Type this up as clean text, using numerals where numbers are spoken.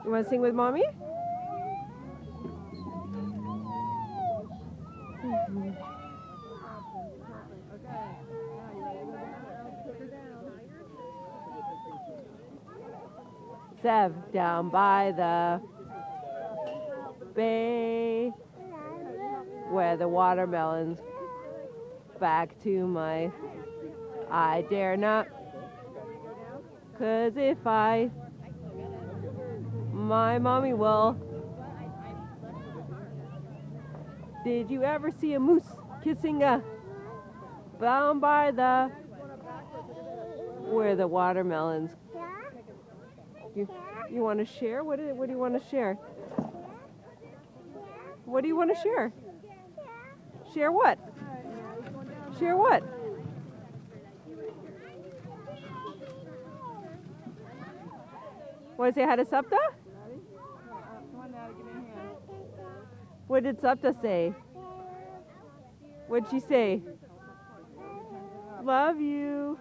You want to sing with Mommy? Zev, down by the bay where the watermelons back to I dare not, 'cause if my mommy will. Did you ever see a moose kissing a down by the where the watermelons? You want to share? What do you want to share? What do you want to share? Share what? Share what? Want to say hi to Sapta? What did Sapta say? What'd she say? Love you.